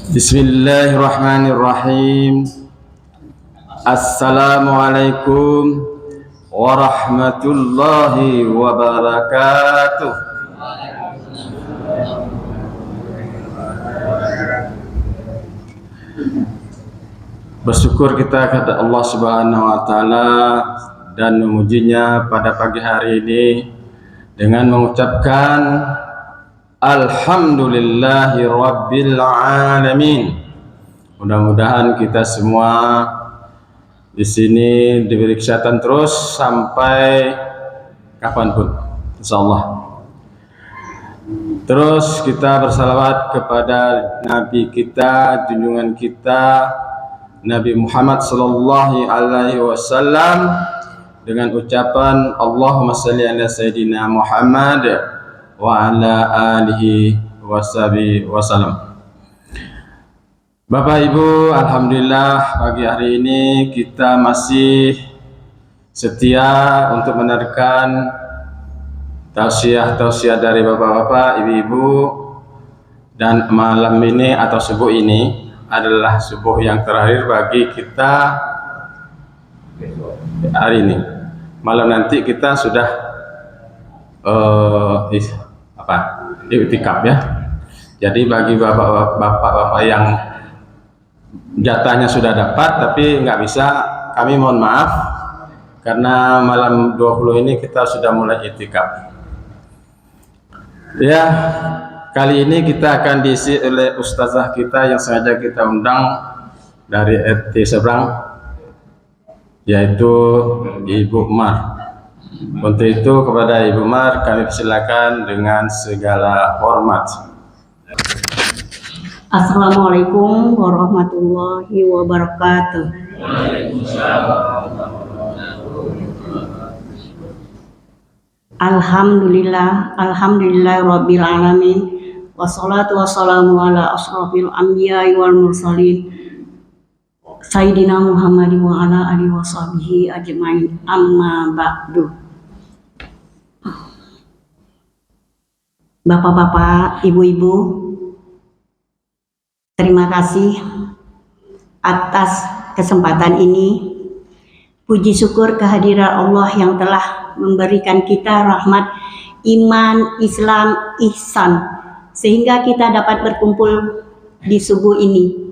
Bismillahirrahmanirrahim. Assalamualaikum warahmatullahi wabarakatuh. Bersyukur kita kepada Allah Subhanahu wa taala dan memujinya pada pagi hari ini dengan mengucapkan Alhamdulillahi Rabbil Alamin. Mudah-mudahan kita semua di sini diberi kesehatan terus sampai kapanpun, insyaallah. Terus kita bersalawat kepada Nabi kita, junjungan kita, Nabi Muhammad Sallallahu Alaihi Wasallam dengan ucapan Allahumma salli ala Sayyidina Muhammad wa ala alihi wasallam. Bapak Ibu, alhamdulillah pagi hari ini kita masih setia untuk meneruskan tausiah dari bapak-bapak, ibu-ibu, dan malam ini atau subuh ini adalah subuh yang terakhir bagi kita hari ini. Malam nanti kita sudah iktikaf ya. Jadi bagi bapak-bapak yang jatahnya sudah dapat tapi nggak bisa, kami mohon maaf karena malam 20 ini kita sudah mulai iktikaf. Ya, kali ini kita akan diisi oleh ustazah kita yang sengaja kita undang dari RT seberang, yaitu Ibu Mar. Untuk itu kepada Ibu Mar kami persilakan dengan segala hormat. Assalamualaikum warahmatullahi wabarakatuh. Alhamdulillah Rabbil Alamin. Wassalatu wassalamu ala asrofil anbiya wal mursalin Sayyidina Muhammad wa ala alihi wa sahbihi ajmain, amma ba'du. Bapak-bapak, ibu-ibu, terima kasih atas kesempatan ini. Puji syukur kehadiran Allah yang telah memberikan kita rahmat, iman, Islam, ihsan, sehingga kita dapat berkumpul di subuh ini.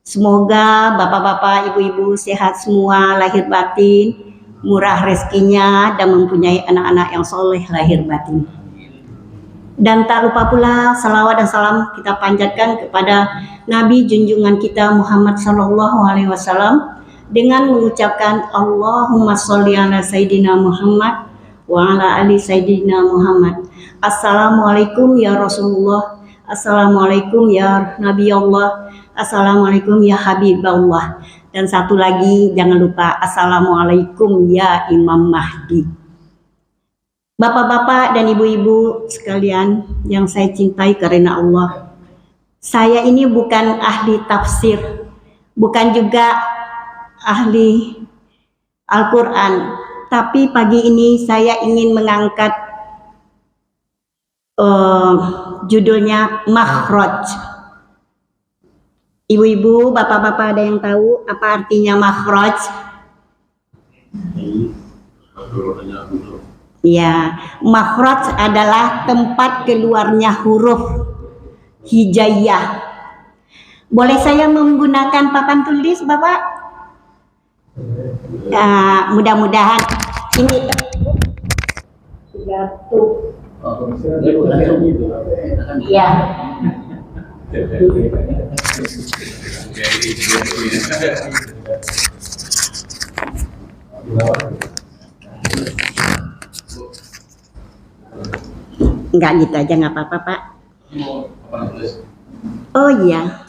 Semoga bapak-bapak, ibu-ibu sehat semua lahir batin, murah rezekinya, dan mempunyai anak-anak yang soleh lahir batin. Dan tak lupa pula salawat dan salam kita panjatkan kepada Nabi junjungan kita Muhammad Sallallahu Alaihi Wasallam dengan mengucapkan Allahumma sholli ala Sayyidina Muhammad wa ala ali Sayyidina Muhammad. Assalamualaikum ya Rasulullah, Assalamualaikum ya Nabi Allah, Assalamualaikum ya Habib Allah. Dan satu lagi jangan lupa Assalamualaikum ya Imam Mahdi. Bapak-bapak dan ibu-ibu sekalian yang saya cintai karena Allah, saya ini bukan ahli tafsir, bukan juga ahli Al-Quran, tapi pagi ini saya ingin mengangkat judulnya makhraj. Ibu-ibu, bapak-bapak, ada yang tahu apa artinya makhraj? Ya, makhraj adalah tempat keluarnya huruf hijaiyah. Boleh saya menggunakan papan tulis, Bapak? Mudah-mudahan ini jatuh. Ya. Enggak gitu aja, nggak apa-apa, Pak. Oh iya.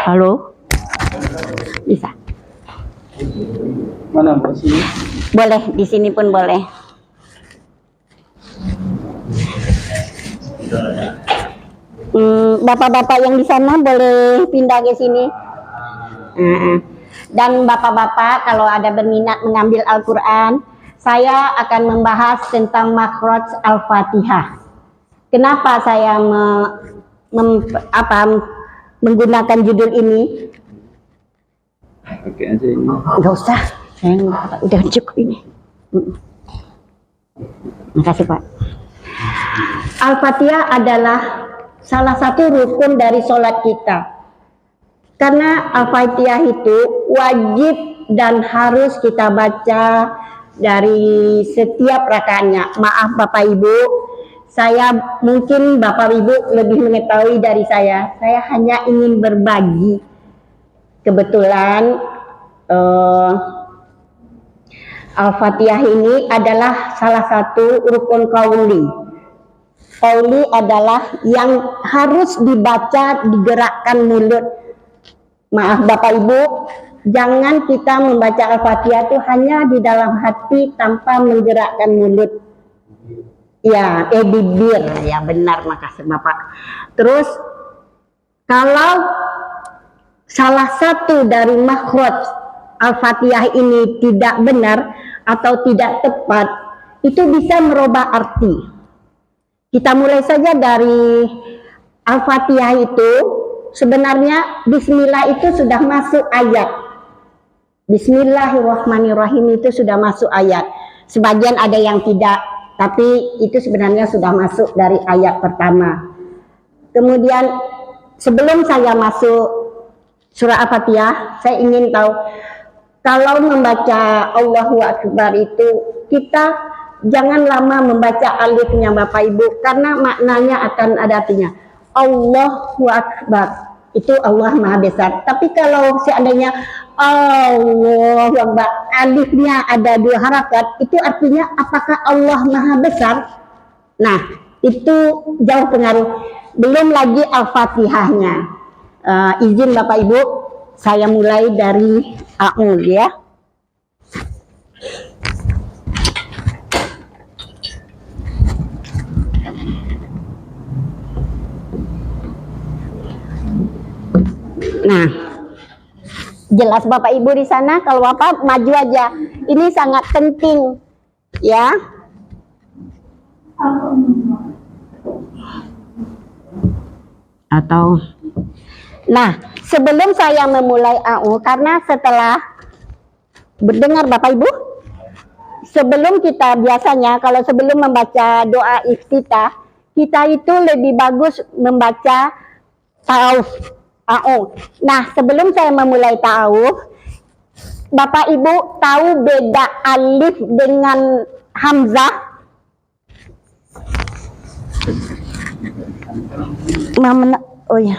Halo? Bisa? Mana di sini? Boleh, di sini pun boleh. Bapak-bapak yang di sana boleh pindah ke sini. Dan bapak-bapak kalau ada berminat mengambil Al-Quran, saya akan membahas tentang makhraj Al-Fatihah. Kenapa saya menggunakan judul ini? Oke aja ini. Enggak usah, saya udah cukup ini. Makasih Pak. Al-Fatihah adalah salah satu rukun dari sholat kita. Karena Al-Fatihah itu wajib dan harus kita baca dari setiap rakaatnya. Maaf Bapak Ibu, saya mungkin Bapak Ibu lebih mengetahui dari saya. Saya hanya ingin berbagi. Kebetulan Al-Fatihah ini adalah salah satu rukun qauli. Qauli adalah yang harus dibaca, digerakkan mulut. Maaf Bapak Ibu, jangan kita membaca Al-Fatihah itu hanya di dalam hati tanpa menggerakkan mulut. Ya, bibir. Ya benar, makasih Bapak. Terus, kalau salah satu dari makhraj Al-Fatihah ini tidak benar atau tidak tepat, itu bisa merubah arti. Kita mulai saja dari Al-Fatihah itu. Sebenarnya Bismillah itu sudah masuk ayat. Bismillahirrahmanirrahim itu sudah masuk ayat. Sebagian ada yang tidak, tapi itu sebenarnya sudah masuk dari ayat pertama. Kemudian sebelum saya masuk surah Al-Fatihah, saya ingin tahu, kalau membaca Allahu Akbar itu, kita jangan lama membaca alifnya Bapak Ibu, karena maknanya akan ada artinya. Allahu Akbar itu Allah Maha Besar. Tapi kalau seandainya Allahu Akbar alifnya ada 2 harakat, itu artinya apakah Allah Maha Besar? Nah, itu jauh pengaruh. Belum lagi Al-Fatihahnya. Izin Bapak Ibu, saya mulai dari A'udz ya. Nah, jelas Bapak Ibu di sana. Kalau Bapak maju aja, ini sangat penting ya. Atau, nah sebelum saya memulai karena setelah berdengar Bapak Ibu, sebelum kita biasanya kalau sebelum membaca doa iftitah, kita itu lebih bagus membaca ta'awudz. Nah, sebelum saya memulai ta'awudz, Bapak Ibu tahu beda alif dengan hamzah? Oh ya.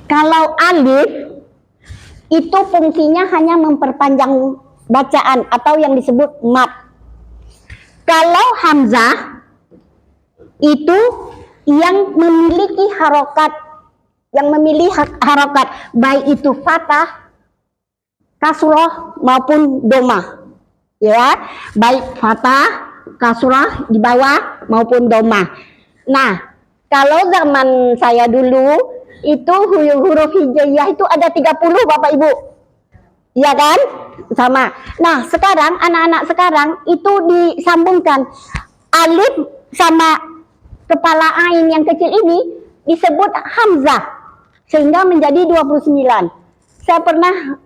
Kalau alif itu fungsinya hanya memperpanjang bacaan atau yang disebut mad. Kalau hamzah itu yang memiliki harokat, baik itu fathah, kasroh maupun domah, ya, baik fathah, kasroh di bawah maupun domah. Nah, kalau zaman saya dulu itu huruf hijaiyah itu ada 30 Bapak Ibu, ya kan, sama. Nah, sekarang anak-anak sekarang itu disambungkan alif sama kepala ain yang kecil ini disebut hamzah sehingga menjadi 29. Saya pernah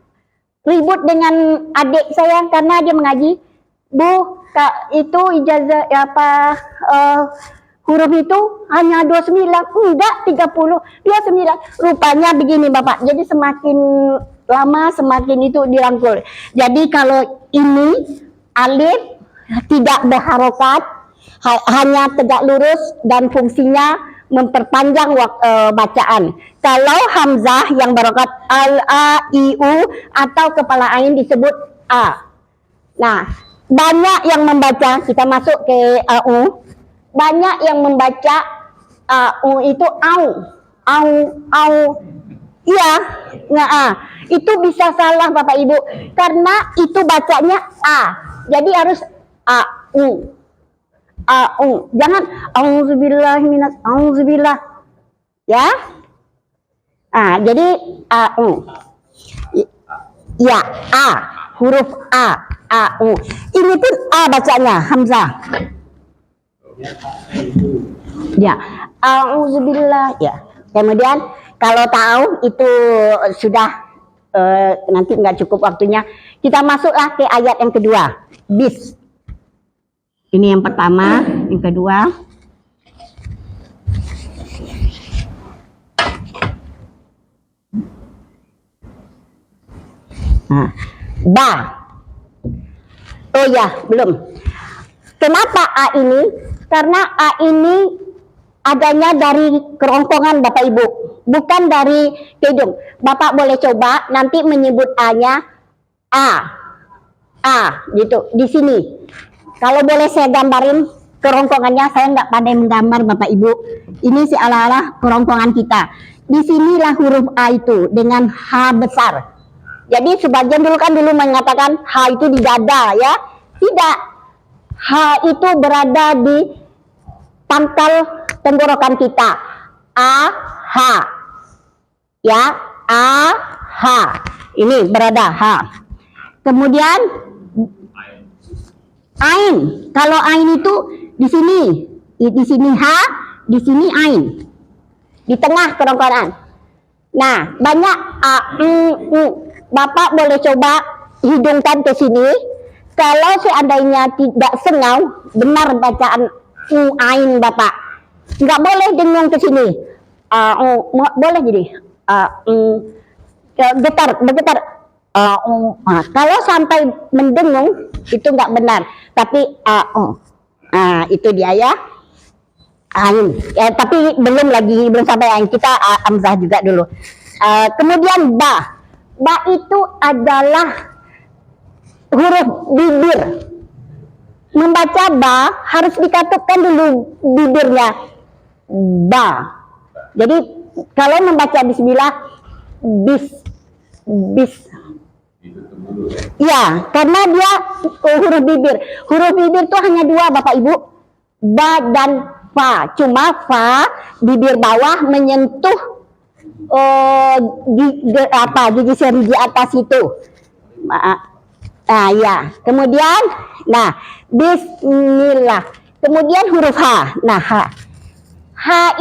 ribut dengan adik saya karena dia mengaji, Bu, Kak, itu ijazah huruf itu hanya 29, enggak 30, 29. Rupanya begini Bapak, jadi semakin lama semakin itu dirangkul. Jadi kalau ini alif tidak berharokat, hanya tegak lurus dan fungsinya memperpanjang bacaan. Kalau hamzah yang barokat al, a, i, u atau kepala ain disebut a. Nah, banyak yang membaca, kita masuk ke au, banyak yang membaca au itu au, iya, itu bisa salah Bapak Ibu, karena itu bacanya a, jadi harus au. Jangan auzubillah ya. Jadi ya a. huruf A, A-U. Ini pun A bacanya, Hamzah. Ya, auzubillah. Ya. Kemudian kalau tahu itu sudah nanti nggak cukup waktunya. Kita masuklah ke ayat yang kedua. Bis. Ini yang pertama, yang kedua. Nah, ba. Oh ya, belum. Kenapa A ini? Karena A ini adanya dari kerongkongan Bapak Ibu, bukan dari hidung. Bapak boleh coba nanti menyebut A-nya A gitu di sini. Kalau boleh saya gambarin kerongkongannya, saya nggak pandai menggambar Bapak Ibu. Ini seolah-olah kerongkongan kita. Disinilah huruf A itu dengan H besar. Jadi sebagian dulu mengatakan H itu di dada ya. Tidak. H itu berada di pangkal tenggorokan kita. A, H. Ya, A, H. Ini berada H. Kemudian Ain. Kalau Ain itu di sini H, di sini Ain. Di tengah kerongkongan. Nah, banyak A, Bapak boleh coba hidungkan ke sini. Kalau seandainya tidak sengau, benar bacaan Ain Bapak. Nggak boleh dengung ke sini. Boleh jadi. Bergetar. Kalau sampai mendengung, itu nggak benar. Tapi itu dia ya. Ain. Ya, tapi belum sampai Ain. Kita Hamzah juga dulu. Kemudian ba. Ba itu adalah huruf bibir. Membaca ba harus dikatupkan dulu bibirnya. Ba. Jadi kalau membaca bismillah bis. Ya, karena dia huruf bibir. Huruf bibir itu hanya dua Bapak Ibu. Ba dan fa. Cuma fa bibir bawah menyentuh gigi seri di atas itu. Nah ya, kemudian bismillah. Kemudian huruf H. Nah, H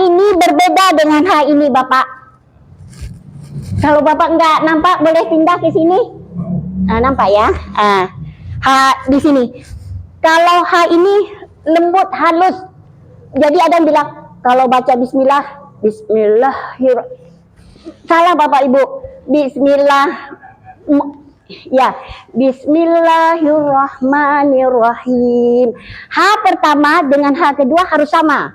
ini berbeda dengan H ini Bapak. Kalau Bapak nggak nampak boleh pindah ke sini. Nampak ya? H di sini. Kalau H ini lembut, halus. Jadi ada yang bilang kalau baca bismillahirrahmanirrahim. Salah Bapak Ibu. Bismillahirrahmanirrahim. H pertama dengan H kedua harus sama.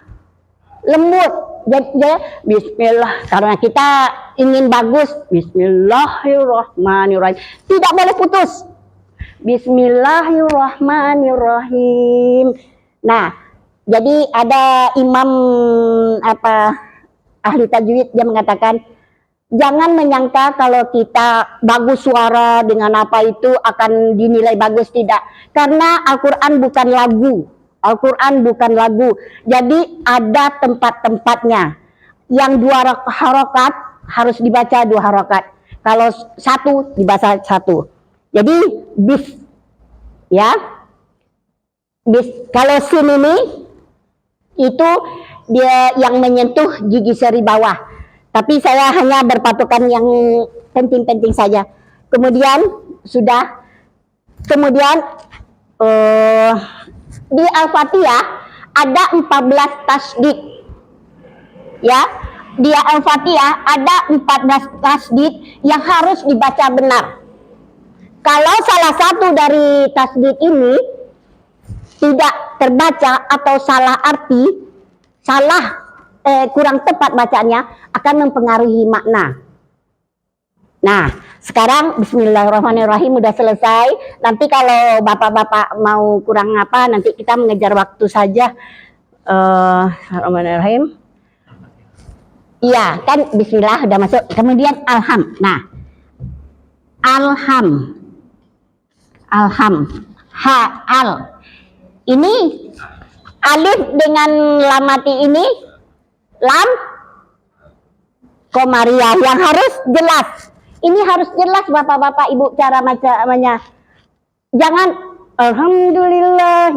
Lembut. Jadi bismillah. Karena kita ingin bagus. Bismillahirrahmanirrahim. Tidak boleh putus. Bismillahirrahmanirrahim. Nah, jadi ada imam ahli tajwid dia mengatakan jangan menyangka kalau kita bagus suara dengan apa itu akan dinilai bagus, tidak. Karena Al-Quran bukan lagu. Al-Quran bukan lagu. Jadi ada tempat-tempatnya. Yang 2 harokat harus dibaca 2 harokat. Kalau 1 dibaca 1. Jadi bis. Ya. Bis. Kalau sin ini itu dia yang menyentuh gigi seri bawah. Tapi saya hanya berpatokan yang penting-penting saja. Kemudian sudah. Kemudian di Al-Fatihah ada 14 tasdid. Ya, di Al-Fatihah ada 14 tasdid yang harus dibaca benar. Kalau salah satu dari tasdid ini tidak terbaca atau salah arti, kurang tepat bacanya, akan mempengaruhi makna. Nah, sekarang bismillahirrahmanirrahim udah selesai. Nanti kalau bapak-bapak mau kurang apa, nanti kita mengejar waktu saja. Bismillahirrahmanirrahim. Iya, kan bismillah udah masuk. Kemudian alham. Nah, alham. Ini alif dengan lam mati ini, lam komariah yang harus jelas. Ini harus jelas bapak-bapak ibu cara bacanya. Jangan alhamdulillah,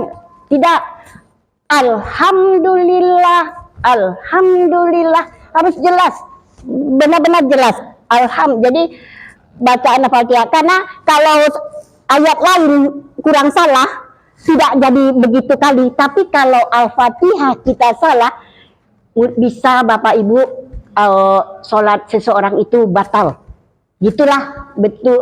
tidak. Alhamdulillah, alhamdulillah, harus jelas, benar-benar jelas. Jadi bacaan Al-Fatihah, karena kalau ayat lain kurang salah tidak jadi begitu kali, tapi kalau Al-Fatihah kita salah bisa Bapak Ibu sholat seseorang itu batal. Gitulah betul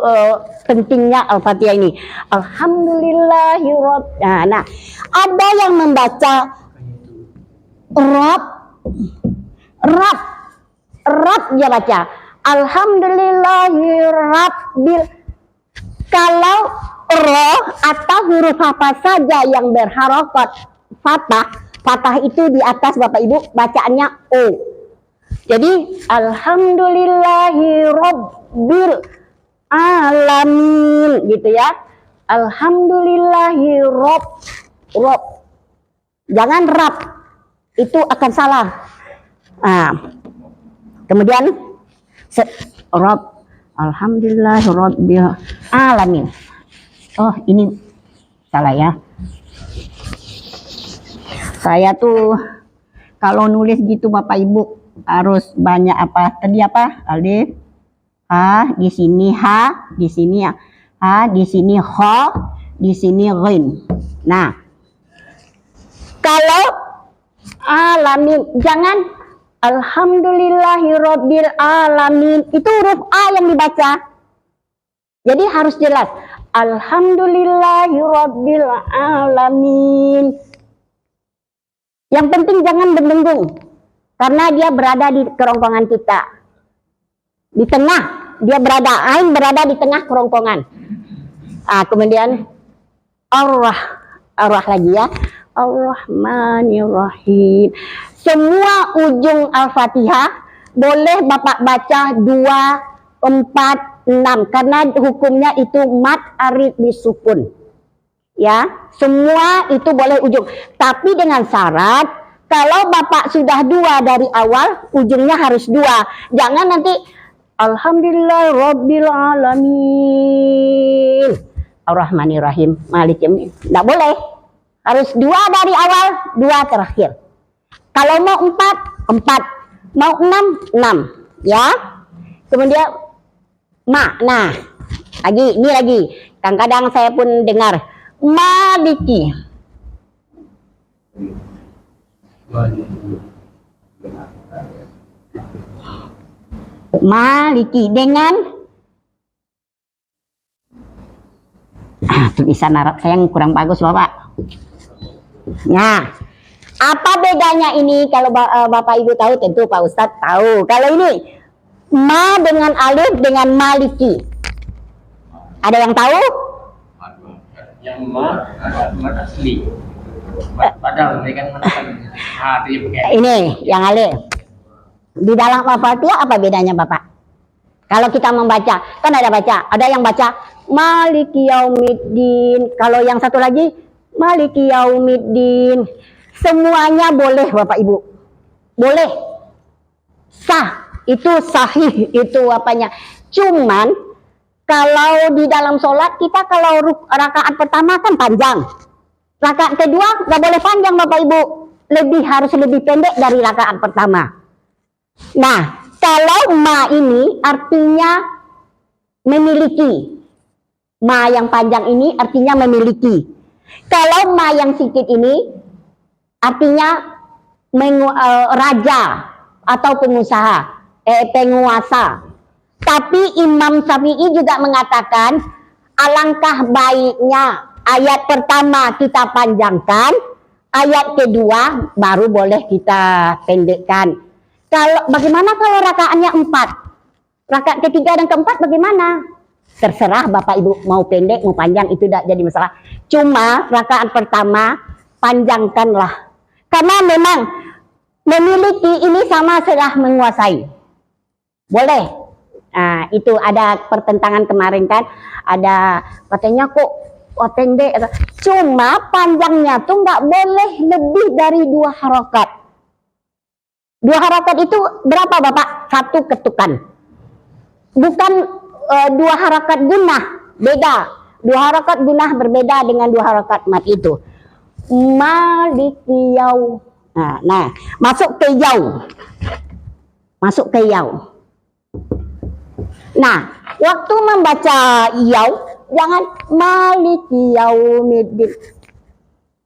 pentingnya Al-Fatihah ini. Alhamdulillahirabbil. Nah, ada yang membaca Rab dia baca. Alhamdulillahirabbil. Kalau roh atau huruf apa saja yang berharokat fathah itu di atas Bapak Ibu bacaannya O. Jadi alhamdulillahirabbil alamin gitu ya. Alhamdulillahirab. Jangan rab. Itu akan salah. Nah, kemudian Rob, alhamdulillahirabbil alamin. Oh, ini salah ya. Saya tuh kalau nulis gitu Bapak Ibu harus banyak apa? Tadi apa? Alif, ha, di sini ha, di sini ha, di sini kha, di sini ghin. Nah, kalau alamin, jangan alhamdulillahirabbil alamin. Itu huruf A yang dibaca. Jadi harus jelas. Alhamdulillahirabbil alamin. Yang penting jangan berdengung. Karena dia berada di kerongkongan kita. Di tengah. Dia berada, ain berada di tengah kerongkongan. Kemudian Ar-Rah lagi ya. Ar-Rahmanir-Rahim. Semua ujung Al-Fatihah boleh Bapak baca 2, 4, 6 karena hukumnya itu mad arid disukun. Ya, semua itu boleh ujung. Tapi dengan syarat kalau Bapak sudah 2 dari awal, ujungnya harus 2. Jangan nanti alhamdulillah rabbil alamin. Ar-Rahmanir-Rahim. Malik yamin. Enggak boleh. Harus 2 dari awal, 2 terakhir. Kalau mau 4, 4. Mau 6, 6. Ya. Kemudian nah, ini lagi. Kadang-kadang saya pun dengar Maliki. Maliki dengan tulisan Arab saya yang kurang bagus Bapak. Nah, apa bedanya ini? Kalau Bapak Ibu tahu, tentu Pak Ustadz tahu. Kalau ini ma dengan alif dengan maliki, ada yang tahu? Yang ma asli. Padahal ini kan ini yang alif. Di dalam Al-Fatihah apa bedanya Bapak? Kalau kita membaca, kan ada yang baca Maliki Yaumiddin. Kalau yang satu lagi Maliki Yaumiddin. Semuanya boleh Bapak Ibu. Boleh. Sah. Itu sahih. Itu apanya. Cuman kalau di dalam sholat kita kalau rakaat pertama kan panjang. Rakaat kedua nggak boleh panjang Bapak Ibu. Harus lebih pendek dari rakaat pertama. Nah, kalau ma ini artinya memiliki. Ma yang panjang ini artinya memiliki. Kalau ma yang sedikit ini artinya raja atau penguasa. Tapi Imam Syafi'i juga mengatakan alangkah baiknya ayat pertama kita panjangkan, ayat kedua baru boleh kita pendekkan. Bagaimana kalau rakaatnya 4? Rakaat ketiga dan keempat bagaimana? Terserah Bapak Ibu mau pendek mau panjang, itu tidak jadi masalah. Cuma rakaat pertama panjangkanlah. Karena memang memiliki ini sama sudah menguasai. Boleh. Nah, itu ada pertentangan kemarin kan. Ada katanya kok pendek. Cuma panjangnya tuh nggak boleh lebih dari 2 harokat. 2 harokat itu berapa Bapak? 1 ketukan. Bukan 2 harokat gunnah. Beda. 2 harakat gunah berbeda dengan 2 harakat mat itu. Maliki yaum. Nah, masuk ke yaum. Masuk ke yaum. Nah, waktu membaca yaum jangan maliki yaumiddin.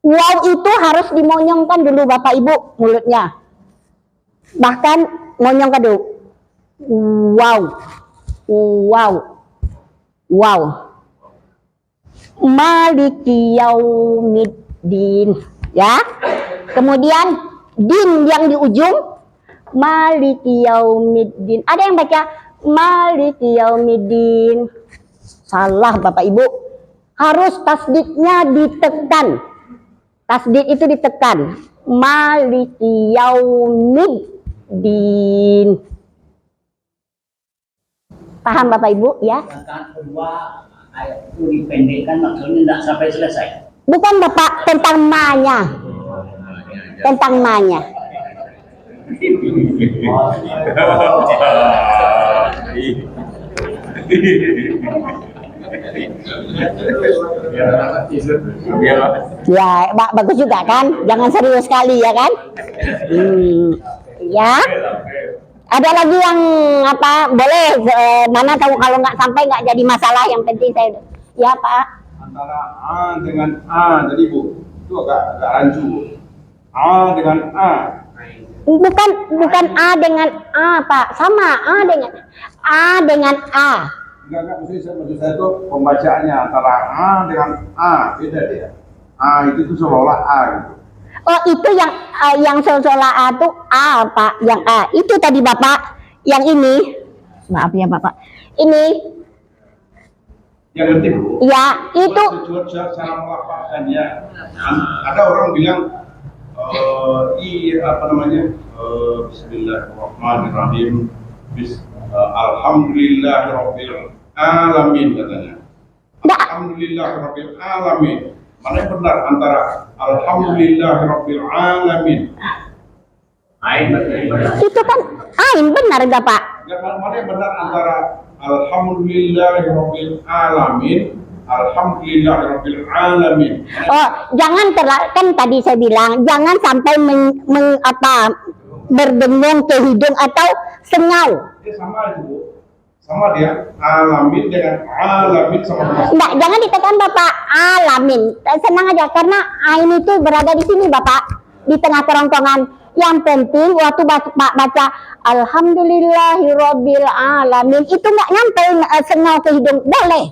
Waw itu harus dimonyongkan dulu Bapak Ibu mulutnya. Bahkan monyongkan dulu. Wow. Wow. Wow. Maliki yaumiddin. Ya. Kemudian din yang di ujung maliki yaumiddin. Ada yang baca maliki yaumiddin. Salah Bapak Ibu. Harus tasdidnya ditekan. Tasdid itu ditekan. Maliki yaumiddin. Paham Bapak Ibu ya? Rakaat kedua ayat itu dipendekkan maksudnya tidak sampai selesai. Bukan Bapak, tentang ma-nya. Tentang ma-nya. Ya, bagus juga kan? Jangan serius sekali ya kan? Ya. Ada lagi yang apa? Boleh, mana tahu kalau nggak sampai nggak jadi masalah. Yang penting saya, ya Pak. Antara A dengan A tadi Bu, itu agak rancu. A dengan A. Bukan A dengan A Pak, sama A dengan A. Enggak, maksud saya itu pembacaannya antara A dengan A, beda dia. A itu tuh seolah-olah A gitu. Oh itu yang seolah A itu A Pak, yang A. Itu tadi Bapak, yang ini. Maaf ya Bapak. Ini. Yang ngerti Bu? Ya, itu. Cara melafalkannya. Ada orang bilang Bismillahirrahmanirrahim. Alhamdulillahirabbil alamin katanya. Alhamdulillahirabbil alamin. Mana yang benar antara alhamdulillahirabbil alamin? Itu kan ain benar enggak Pak? Mana yang benar antara alhamdulillahirabbil alamin? Alhamdulillahirabbil alamin. Oh, jangan kan tadi saya bilang jangan sampai berdengung ke hidung atau sengau. Dia sama itu Bu. Sama dia alamin dengan alamin sama. Enggak, jangan ditekan Bapak. Alamin. Senang aja karena ain itu berada di sini Bapak, di tengah kerongkongan. Yang penting waktu baca alhamdulillahirabbil alamin itu enggak nyampe sengau ke hidung, boleh.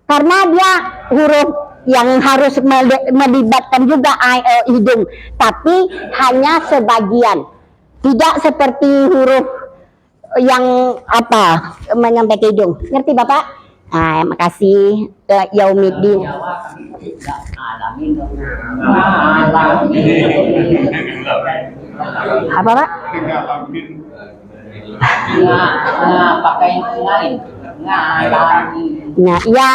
Karena dia huruf yang harus melibatkan juga hidung, tapi hanya sebagian. Tidak seperti huruf yang apa menyampai ke hidung. Ngerti Bapak? Nah, makasih Yaumiddin. Apa Pak? Pakai lain. Nah, ya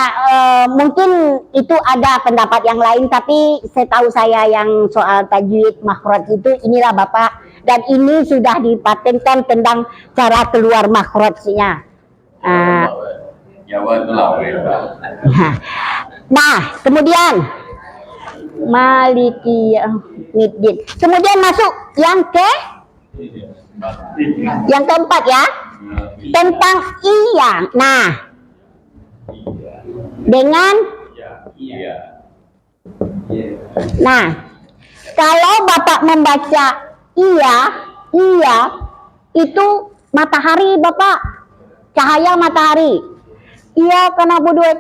mungkin itu ada pendapat yang lain, tapi setahu saya yang soal tajwid makhraj itu inilah Bapak, dan ini sudah dipatenkan tentang cara keluar makhrajnya. Nah, kemudian Maliki Yaumiddin. Kemudian masuk yang keempat ya, tentang iya. Nah, dengan nah, kalau Bapak membaca iya itu matahari Bapak, cahaya matahari. Iya karena budua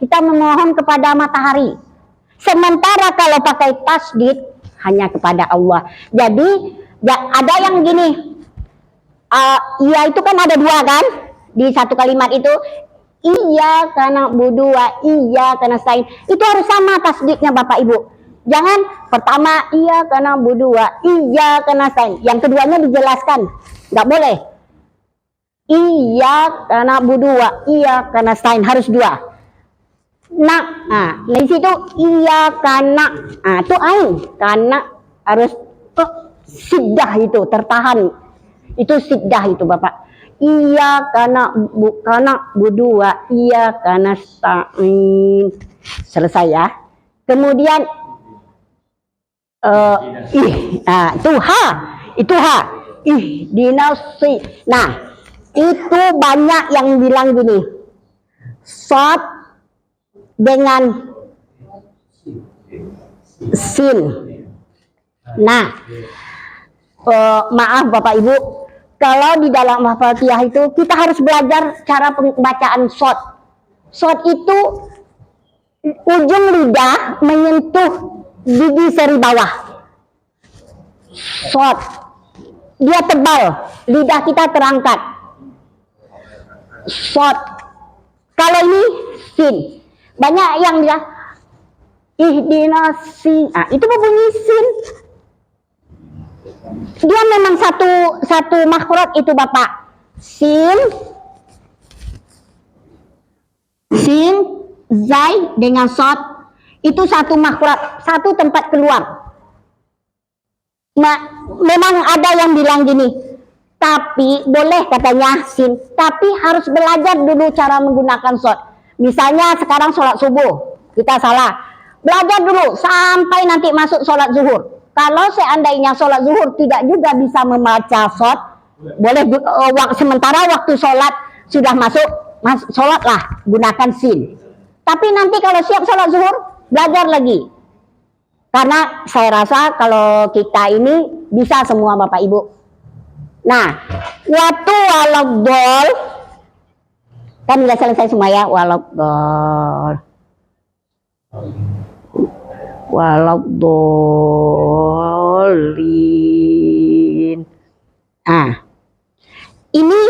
kita memohon kepada matahari. Sementara kalau pakai tasdid hanya kepada Allah. Jadi ada yang gini, iya itu kan ada dua kan di satu kalimat itu. Iya karena budua, iya karena sain. Itu harus sama tasdidnya Bapak Ibu. Jangan pertama iya karena budua, iya karena sain. Yang keduanya dijelaskan, nggak boleh. Iya karena budua, iya karena sain, harus dua. Nah, dari situ iya karena, itu ain, karena harus siddah itu tertahan, itu siddah itu Bapak. Iyyaka na'budu wa iyyaka nasta'in. Selesai ya. Kemudian itu ha. Ihdinasi. Nah, itu banyak yang bilang gini. Shad dengan sin. Nah, maaf Bapak Ibu, kalau di dalam Al-Fatihah itu kita harus belajar cara pembacaan shad. Shad itu ujung lidah menyentuh gigi seri bawah. Shad. Dia tebal, lidah kita terangkat. Shad. Kalau ini sin. Banyak yang bilang ihdinasi. Itu berbunyi sin. Dia memang satu makhraj itu Bapak. Sin, zai dengan shad itu satu makhraj, satu tempat keluar. Memang ada yang bilang gini, tapi boleh katanya sin, tapi harus belajar dulu cara menggunakan shad. Misalnya sekarang sholat subuh, kita salah. Belajar dulu sampai nanti masuk sholat zuhur. Kalau seandainya sholat zuhur tidak juga bisa membaca shad, boleh sementara waktu sholat sudah masuk sholatlah gunakan sin. Tapi nanti kalau siap sholat zuhur belajar lagi. Karena saya rasa kalau kita ini bisa semua Bapak Ibu. Nah, waktu waladhdall kan sudah selesai semua ya, waladhdallin. Ini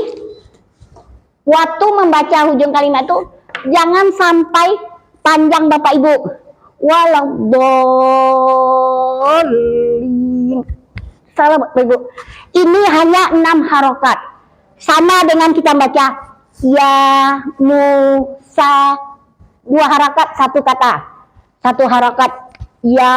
waktu membaca ujung kalimat itu jangan sampai panjang Bapak Ibu. Waladhdallin. Salah Bapak Ibu. Ini hanya 6 harokat. Sama dengan kita baca ya Musa, 2 harakat satu kata. 1 harakat ya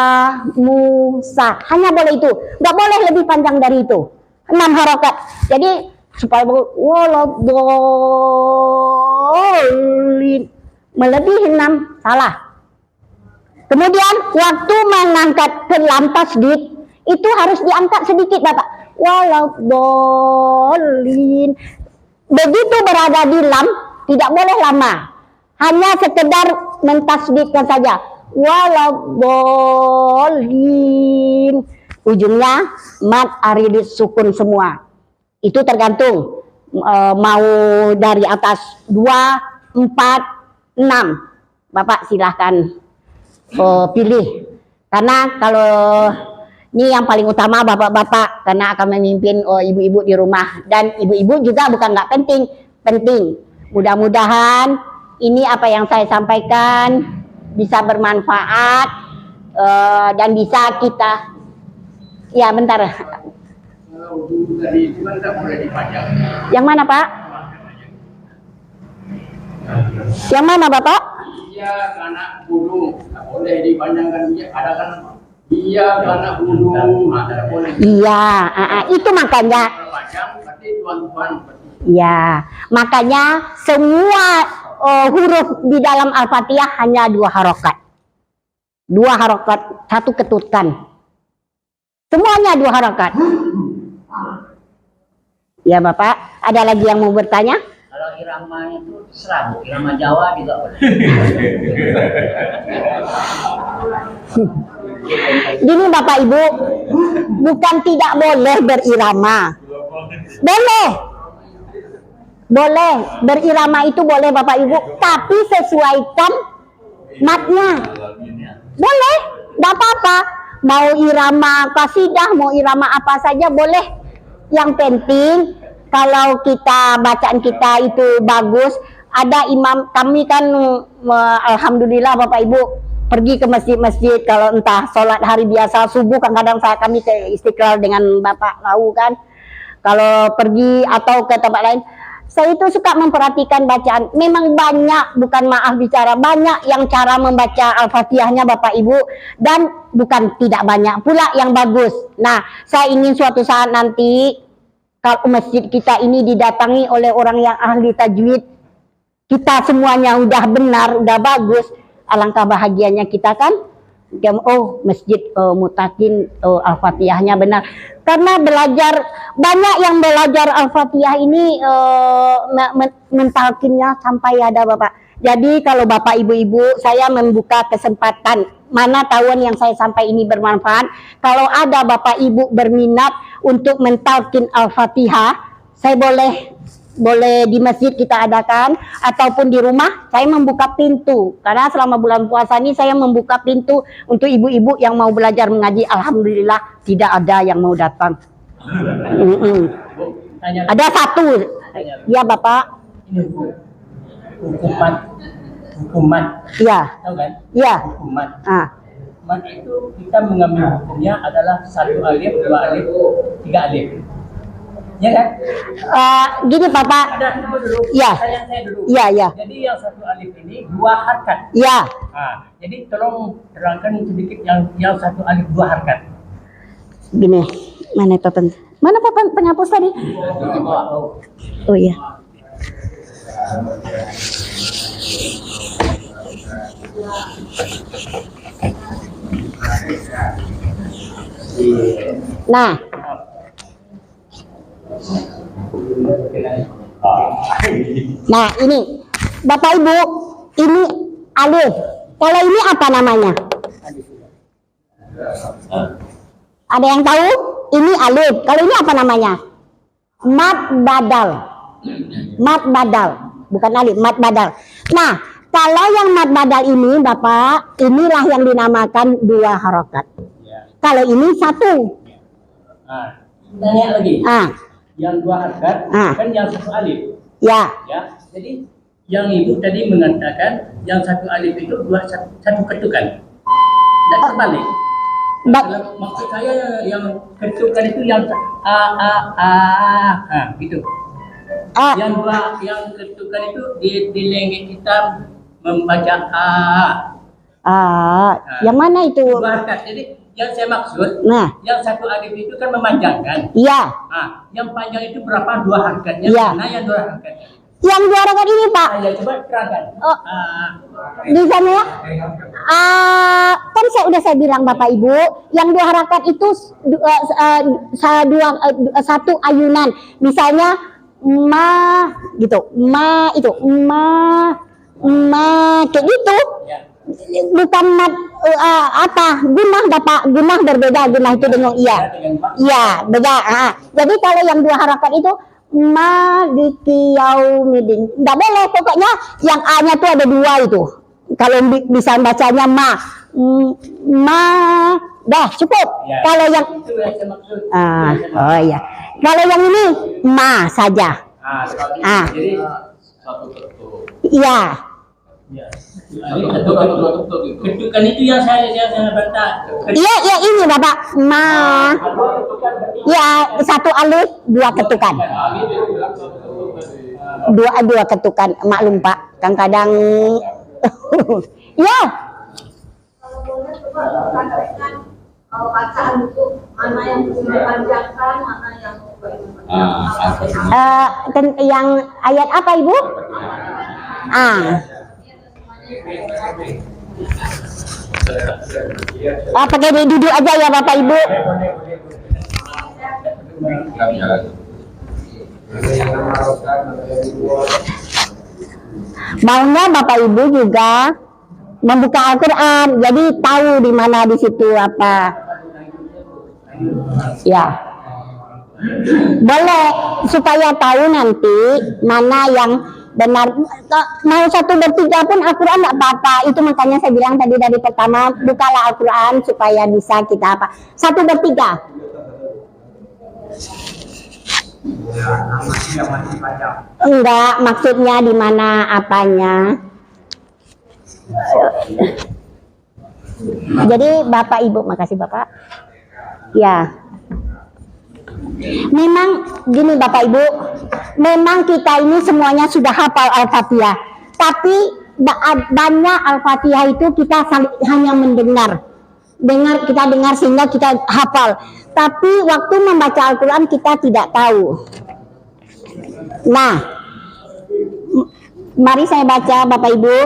Musa. Hanya boleh itu. Nggak boleh lebih panjang dari itu. 6 harakat. Jadi supaya waladhdallin melebihi 6 salah. Kemudian waktu mengangkat ke lam tasdid itu harus diangkat sedikit Bapak. Waladhdallin. Begitu berada di lam tidak boleh lama. Hanya sekedar mentasdidkan saja. Waladhdallin. Ujungnya mad aridis sukun semua. Itu tergantung mau dari atas 2, 4, 6. Bapak silahkan pilih. Karena kalau ini yang paling utama bapak-bapak, karena akan memimpin ibu-ibu di rumah. Dan ibu-ibu juga bukan nggak penting, penting. Mudah-mudahan ini apa yang saya sampaikan bisa bermanfaat dan bisa kita. Ya bentar. Yang mana Pak? Yang mana Bapak? Iya karena gunung, nggak boleh dipanjangkan. Ada kan? Iya karena gunung, ada boleh. Iya, itu makanya. Ya, makanya semua huruf di dalam Al-Fatihah hanya 2 harokat. 2 harokat, 1 ketukan. Semuanya 2 harokat. Ya Bapak, ada lagi yang mau bertanya? Kalau iramanya itu terserah, irama Jawa juga boleh. Gini Bapak Ibu, bukan tidak boleh berirama. Boleh. Boleh, berirama itu boleh Bapak Ibu, tapi sesuaikan matnya. Boleh, tidak apa-apa. Mau irama kasidah, mau irama apa saja boleh. Yang penting kalau kita bacaan kita itu bagus. Ada imam kami kan, alhamdulillah Bapak Ibu pergi ke masjid-masjid. Kalau entah sholat hari biasa subuh, kadang-kadang kami ke Istiqlal dengan Bapak tahu kan. Kalau pergi atau ke tempat lain, saya itu suka memperhatikan bacaan. Memang banyak, bukan maaf bicara, banyak yang cara membaca Al-Fatihahnya Bapak Ibu, dan bukan tidak banyak pula yang bagus. Nah, saya ingin suatu saat nanti kalau masjid kita ini didatangi oleh orang yang ahli tajwid, kita semuanya udah benar, udah bagus, alangkah bahagianya kita kan. Oh, masjid Mutakin Al-Fatihahnya benar. Karena belajar, banyak yang belajar Al-Fatihah ini mentalkinnya sampai ada Bapak. Jadi kalau Bapak Ibu-Ibu, saya membuka kesempatan, mana tahun yang saya sampai ini bermanfaat. Kalau ada Bapak Ibu berminat untuk mentalkin Al-Fatihah, saya boleh di masjid kita adakan, ataupun di rumah saya membuka pintu. Karena selama bulan puasa ini saya membuka pintu untuk ibu-ibu yang mau belajar mengaji. Alhamdulillah tidak ada yang mau datang. Ada satu. Ya Bapak. Ini hukuman. Iya. Tahu kan? Iya. Hukuman. Ah. Itu kita mengambil hukumnya adalah 1 alif, 2 alif, 3 alif. Ya kan? Gini Bapak. Ada tunggu dulu. Iya. Saya dulu. Iya, iya. Jadi yang 1 alif ini 2 harkat. Iya. Jadi tolong terangkan sedikit yang 1 alif 2 harkat. Gini. Mana papan? Mana papan penghapus tadi? Oh iya. Nah, ini Bapak Ibu, ini alif. Kalau ini apa namanya? Ada yang tahu? Ini alif. Kalau ini apa namanya? Mad badal. Mad badal, bukan alif, mad badal. Nah, kalau yang mad badal ini Bapak, inilah yang dinamakan 2 harokat. Kalau ini 1. Tanya lagi. Yang 2 harkat kan yang 1 alif. Ya. Jadi yang ibu tadi mengatakan yang 1 alif itu 1 ketukan. Dan terbalik. Maksud saya yang ketukan itu yang gitu. Yang ketukan itu di lengan kita membaca yang mana itu? 2 harkat. Jadi yang saya maksud, yang 1 alif itu kan memanjangkan. Iya. Yang panjang itu berapa 2 harkatnya? Iya. Mana yang 2 harkatnya? Yang 2 harakat ini Pak. Ya coba terangkan. Di sana ya. Kan saya bilang Bapak Ibu, yang 2 harakat itu 1 ayunan. Misalnya ma gitu, ma itu ma kayak gitu. Bukan gunah Bapak, gunah berbeda, gunah itu dengan iya beda. Jadi kalau yang 2 harakat itu maliki yaumidin, nggak boleh, pokoknya yang A-nya tuh ada 2 itu. Kalau bisa bacanya dah cukup. Kalau yang oh iya, kalau yang ini ma saja. Jadi iya. Ketukan itu yang saya bantah. Iya ini Bapak, ya 1 alif 2 ketukan. 2 ketukan, maklum Pak, kadang-kadang ya. Kalau bacaan itu mana yang dipanjangkan, mana yang yang ayat apa Ibu? Pakai duduk aja ya Bapak Ibu. Maunya Bapak Ibu juga membuka Al-Quran, jadi tahu di mana di situ apa. Ya, boleh supaya tahu nanti mana yang benar. Mau 1/3 pun Al-Quran nggak apa-apa. Itu makanya saya bilang tadi dari pertama, bukalah Al-Quran supaya bisa kita apa. 1/3. Enggak, maksudnya di mana apanya. Jadi Bapak Ibu, makasih Bapak. Ya. Memang gini Bapak Ibu, memang kita ini semuanya sudah hafal Al-Fatihah. Tapi banyak Al-Fatihah itu kita hanya mendengar. kita dengar sehingga kita hafal. Tapi waktu membaca Al-Quran kita tidak tahu. Nah, mari saya baca Bapak Ibu.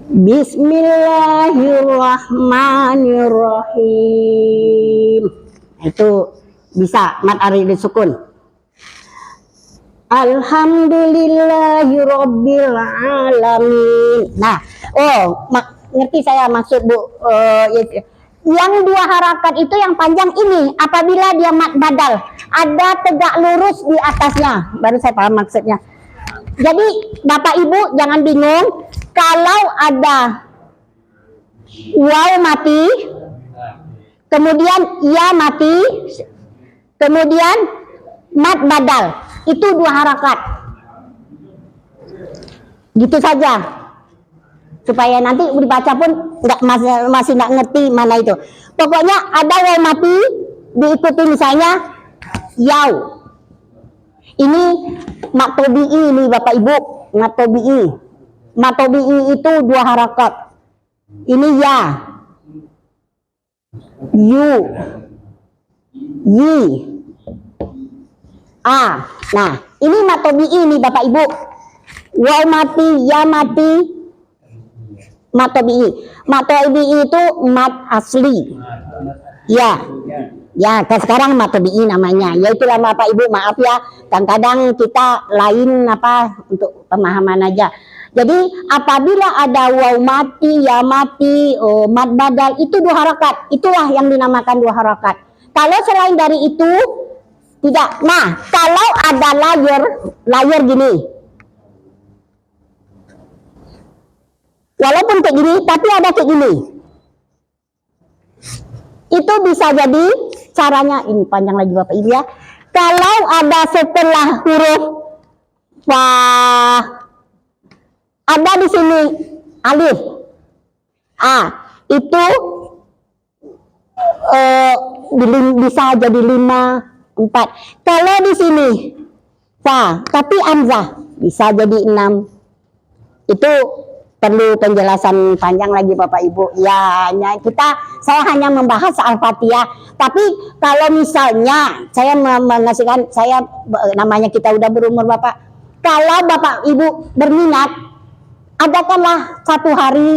Bismillahirrahmanirrahim. Itu bisa mad arid sukun. Alhamdulillahirabbil alamin. Nah, ngerti saya maksud Bu. Yang dua harakat itu yang panjang ini apabila dia mad badal, ada tegak lurus di atasnya. Baru saya paham maksudnya. Jadi Bapak Ibu jangan bingung kalau ada waw mati, kemudian ya mati, kemudian mad badal, itu dua harakat. Gitu saja. Supaya nanti dibaca pun masih nggak ngerti mana itu. Pokoknya ada waw mati diikuti misalnya yaw. Ini matobi'i ini Bapak Ibu, matobi'i. Matobi'i itu dua harakat. Ini ya, yu, yi, a. Nah, ini matobi'i ini Bapak Ibu. Waw mati, ya mati, matobi'i. Matobi'i itu mat asli. Ya. Ya, sekarang matobi'i namanya. Ya itulah Bapak Ibu, maaf ya. Kadang-kadang kita lain untuk pemahaman aja. Jadi apabila ada waw mati, ya mati, mad badal itu dua harakat. Itulah yang dinamakan dua harakat. Kalau selain dari itu tidak. Nah, kalau ada layar gini. Walaupun kayak gini, tapi ada kayak gini. Itu bisa jadi caranya, ini panjang lagi Bapak Ibu ya. Kalau ada setelah huruf fa, ada di sini alif, itu bisa jadi 5, 4. Kalau di sini fa, tapi hamzah bisa jadi 6. Itu perlu penjelasan panjang lagi Bapak Ibu. Ya, saya hanya membahas Al-Fatihah. Tapi kalau misalnya saya mengasihkan, namanya kita udah berumur Bapak. Kalau Bapak Ibu berminat, adakanlah satu hari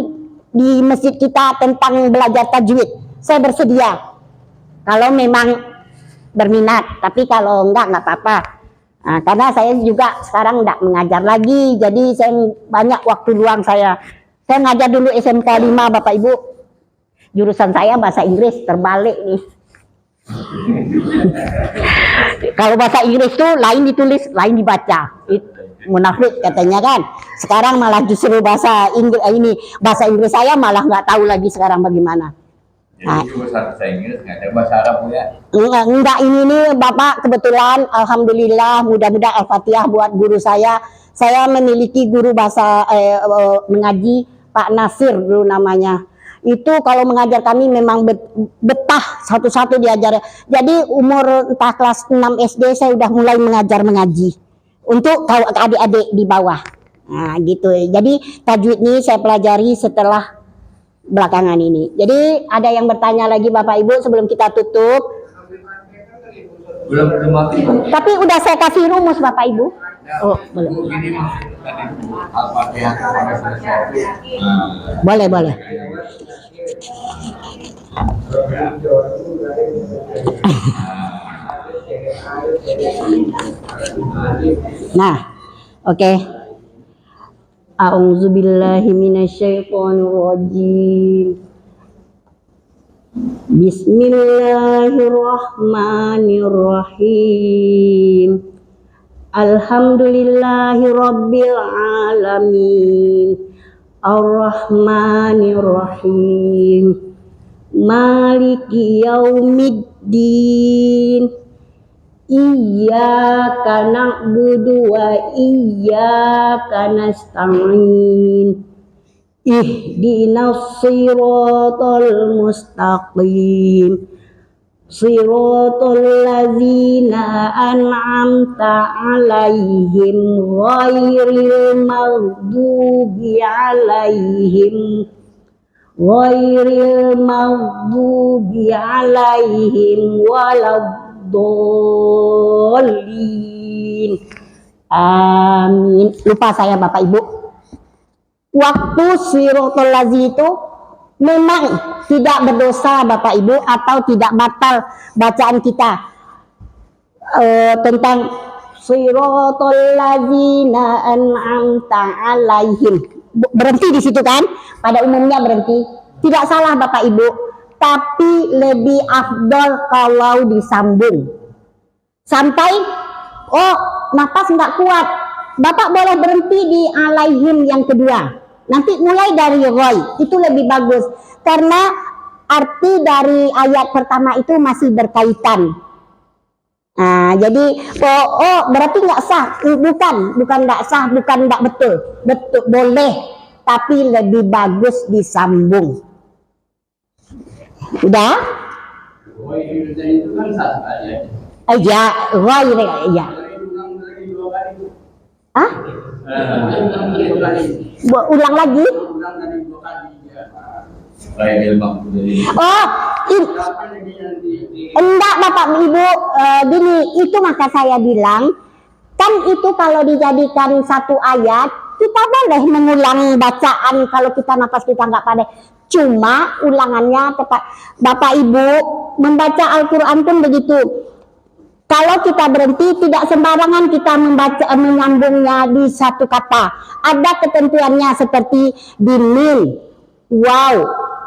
di masjid kita tentang belajar tajwid. Saya bersedia. Kalau memang berminat, tapi kalau enggak apa-apa. Nah, karena saya juga sekarang enggak mengajar lagi, jadi saya banyak waktu luang saya. Saya ngajar dulu SMK 5 Bapak Ibu. Jurusan saya bahasa Inggris, terbalik nih. Kalau bahasa Inggris tuh lain ditulis, lain dibaca. Munafik katanya kan. Sekarang malah justru bahasa Inggris saya malah nggak tahu lagi sekarang bagaimana. Jadi bahasa Inggris nggak ada bahasa Arab ya? Enggak, ini nih Bapak kebetulan alhamdulillah mudah-mudahan Al-Fatihah buat guru saya. Saya memiliki guru bahasa mengaji Pak Nasir dulu namanya. Itu kalau mengajar kami memang betah satu-satu diajar. Jadi umur entah kelas 6 SD saya udah mulai mengaji untuk adik-adik di bawah. Nah gitu. Jadi tajwid ini saya pelajari setelah belakangan ini. Jadi ada yang bertanya lagi Bapak Ibu sebelum kita tutup? Belum mati. Tapi udah saya kasih rumus Bapak Ibu. Oh, boleh. Al-Fatihah kepada sesuatu. Boleh. Nah, oke. A'udzubillahi minasyaitonirrajim. Bismillahirrahmanirrahim. Alhamdulillahirabbil alamin. Ar-Rahmanirrahim. Maliki yaumiddin. Iyyaka na'budu wa iyyaka nasta'in. Ihdinas siratal mustaqim. Siratal ladzina an'amta 'alaihim ghairil maghdubi 'alaihim ghairil maghdubi alaihim waladdallin. Amin. Lupa saya Bapak Ibu. Waktu siratal lazi itu memang tidak berdosa Bapak Ibu, atau tidak batal bacaan kita tentang siratal ladzina an'amta alaihim. Berhenti di situ kan? Pada umumnya berhenti. Tidak salah Bapak Ibu, tapi lebih afdol kalau disambung. Sampai napas nggak kuat, Bapak boleh berhenti di alaihim yang kedua. Nanti mulai dari roy, itu lebih bagus. Karena arti dari ayat pertama itu masih berkaitan. Nah, jadi berarti nggak sah, bukan nggak sah, bukan nggak betul, boleh, tapi lebih bagus disambung. Udah? Itu kan satu aja. Ya, roy ya. Hah? Ulang lagi? Enggak Bapak Ibu, gini, itu maka saya bilang, kan itu kalau dijadikan satu ayat, kita boleh mengulang bacaan kalau kita nafas kita nggak pandai. Cuma ulangannya tepat. Bapak Ibu membaca Al-Quran pun begitu. Kalau kita berhenti, tidak sembarangan kita menyambungnya di satu kata. Ada ketentuannya seperti dimin, wow,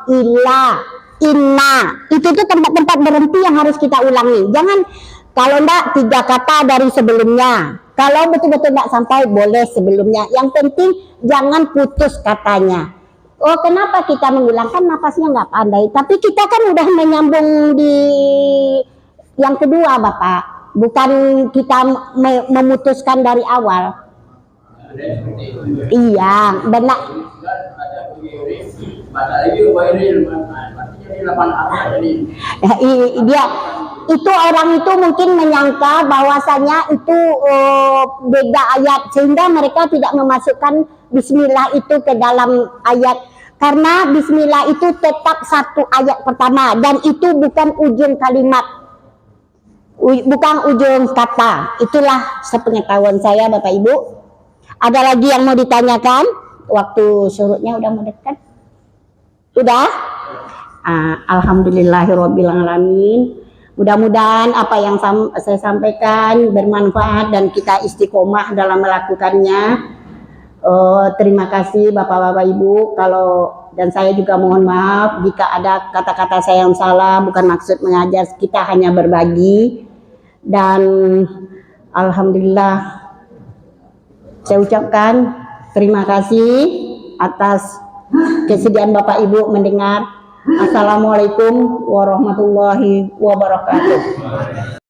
ila, inna. Itu tuh tempat-tempat berhenti yang harus kita ulangi. Jangan, kalau enggak 3 kata dari sebelumnya. Kalau betul-betul enggak sampai, boleh sebelumnya. Yang penting jangan putus katanya. Kenapa kita mengulangkan, napasnya nggak pandai. Tapi kita kan udah menyambung di yang kedua Bapak. Bukan kita memutuskan dari awal. Iya, benar. Dia itu orang itu mungkin menyangka bahwasanya itu beda ayat, sehingga mereka tidak memasukkan bismillah itu ke dalam ayat, karena bismillah itu tetap satu ayat pertama, dan itu bukan ujung kalimat, bukan ujung kata. Itulah sepengetahuan saya Bapak Ibu. Ada lagi yang mau ditanyakan? Waktu surutnya udah mendekat. Udah? Alhamdulillahirabbil alamin. Mudah-mudahan apa yang saya sampaikan bermanfaat dan kita istiqomah dalam melakukannya. Terima kasih Bapak-bapak Ibu. Dan saya juga mohon maaf jika ada kata-kata saya yang salah, bukan maksud mengajar, kita hanya berbagi. Dan alhamdulillah saya ucapkan terima kasih atas kesediaan Bapak Ibu mendengar. Assalamualaikum warahmatullahi wabarakatuh.